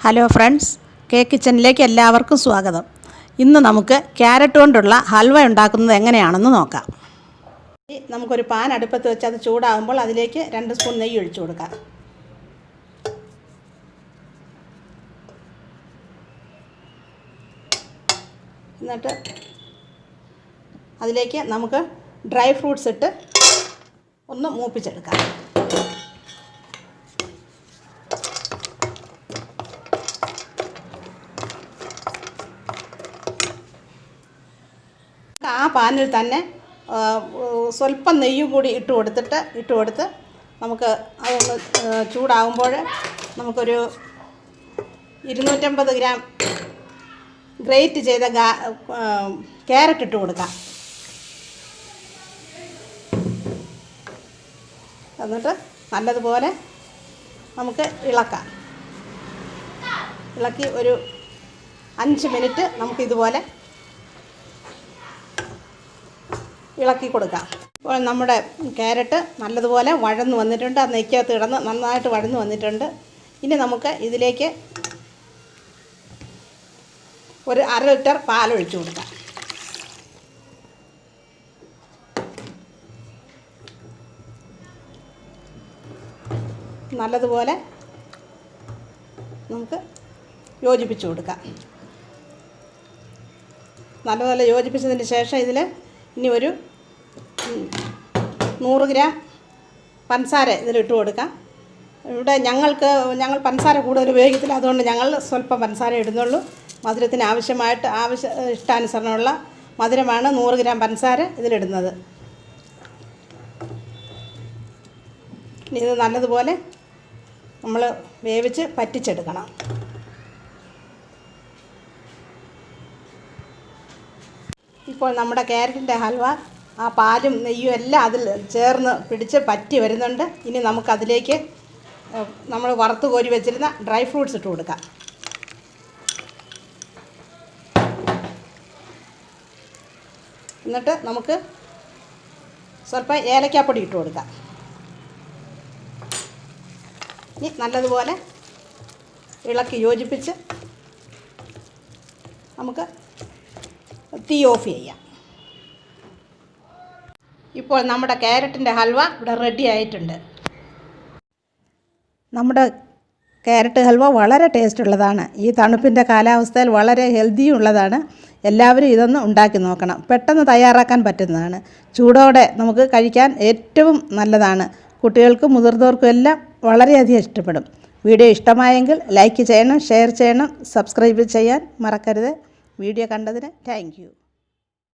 Hello friends, cake കിച്ചണിലേക്ക് എല്ലാവർക്കും സ്വാഗതം. ഇന്ന് നമുക്ക് ക്യാരറ്റ് കൊണ്ടുള്ള ഹൽവ ഉണ്ടാക്കുന്നത് എങ്ങനെയാണെന്ന് നോക്കാം. നമുക്കൊരു പാൻ അടുപ്പത്ത് വെച്ച് അത് ചൂടാകുമ്പോൾ അതിലേക്ക് 2 സ്പൂൺ നെയ്യ് ഒഴിച്ചു കൊടുക്കാം. എന്നിട്ട് അതിലേക്ക് നമുക്ക് ഡ്രൈ ഫ്രൂട്ട്സ് ഇട്ട് ഒന്ന് മൂപ്പിച്ചെടുക്കാം. ആ പാനിൽ തന്നെ സ്വല്പം നെയ്യും കൂടി ഇട്ട് കൊടുത്ത് നമുക്ക് അതൊന്ന് ചൂടാകുമ്പോൾ നമുക്കൊരു 250 ഗ്രാം ഗ്രേറ്റ് ചെയ്ത ക്യാരറ്റ് ഇട്ട് കൊടുക്കാം. എന്നിട്ട് നല്ലതുപോലെ നമുക്ക് ഇളക്കി ഒരു 5 മിനിറ്റ് നമുക്കിതുപോലെ ഇളക്കി കൊടുക്കാം. ഇപ്പോൾ നമ്മുടെ ക്യാരറ്റ് നല്ലതുപോലെ വഴന്ന് വന്നിട്ടുണ്ട്. ആ നെയ്ക്കകത്ത് കിടന്ന് നന്നായിട്ട് വഴന്ന് വന്നിട്ടുണ്ട്. ഇനി നമുക്ക് ഇതിലേക്ക് ഒരു 1/2 ലിറ്റർ പാലൊഴിച്ച് കൊടുക്കാം. നല്ലതുപോലെ നമുക്ക് യോജിപ്പിച്ച് കൊടുക്കാം. നല്ലപോലെ യോജിപ്പിച്ചതിന് ശേഷം ഇതിൽ ഇനി ഒരു 100 ഗ്രാം പഞ്ചസാര ഇതിലിട്ട് കൊടുക്കാം. ഇവിടെ ഞങ്ങൾ പഞ്ചസാര കൂടുതൽ ഉപയോഗിക്കത്തില്ല, അതുകൊണ്ട് ഞങ്ങൾ സ്വല്പം പഞ്ചസാര ഇടുന്നുള്ളൂ. മധുരത്തിന് ഇഷ്ടാനുസരണമുള്ള മധുരമാണ് 100 ഗ്രാം പഞ്ചസാര ഇതിലിടുന്നത്. ഇനി ഇത് നല്ലതുപോലെ നമ്മൾ വേവിച്ച് പറ്റിച്ചെടുക്കണം. ഇപ്പോൾ നമ്മുടെ ക്യാരറ്റിൻ്റെ ഹൽവ ആ പാലും നെയ്യും എല്ലാം അതിൽ ചേർന്ന് പിടിച്ച് പറ്റി വരുന്നുണ്ട്. ഇനി നമുക്കതിലേക്ക് നമ്മൾ വറുത്ത് കോരി വെച്ചിരുന്ന ഡ്രൈ ഫ്രൂട്ട്സ് ഇട്ട് കൊടുക്കാം. എന്നിട്ട് നമുക്ക് സ്വല്പം ഏലക്കാപ്പൊടി ഇട്ട് കൊടുക്കാം. ഇനി നല്ലതുപോലെ ഇളക്കി യോജിപ്പിച്ച് നമുക്ക് തീ ഓഫ് ചെയ്യാം. ഇപ്പോൾ നമ്മുടെ ക്യാരറ്റിൻ്റെ ഹൽവ ഇവിടെ റെഡി ആയിട്ടുണ്ട്. നമ്മുടെ ക്യാരറ്റ് ഹൽവ വളരെ ടേസ്റ്റുള്ളതാണ്. ഈ തണുപ്പിൻ്റെ കാലാവസ്ഥയിൽ വളരെ ഹെൽത്തിയും ഉള്ളതാണ്. എല്ലാവരും ഇതൊന്ന് ഉണ്ടാക്കി നോക്കണം. പെട്ടെന്ന് തയ്യാറാക്കാൻ പറ്റുന്നതാണ്. ചൂടോടെ നമുക്ക് കഴിക്കാൻ ഏറ്റവും നല്ലതാണ്. കുട്ടികൾക്കും മുതിർന്നവർക്കും എല്ലാം വളരെയധികം ഇഷ്ടപ്പെടും. വീഡിയോ ഇഷ്ടമായെങ്കിൽ ലൈക്ക് ചെയ്യണം, ഷെയർ ചെയ്യണം, സബ്സ്ക്രൈബ് ചെയ്യാൻ മറക്കരുത്. വീഡിയോ കണ്ടതിന് താങ്ക് യു.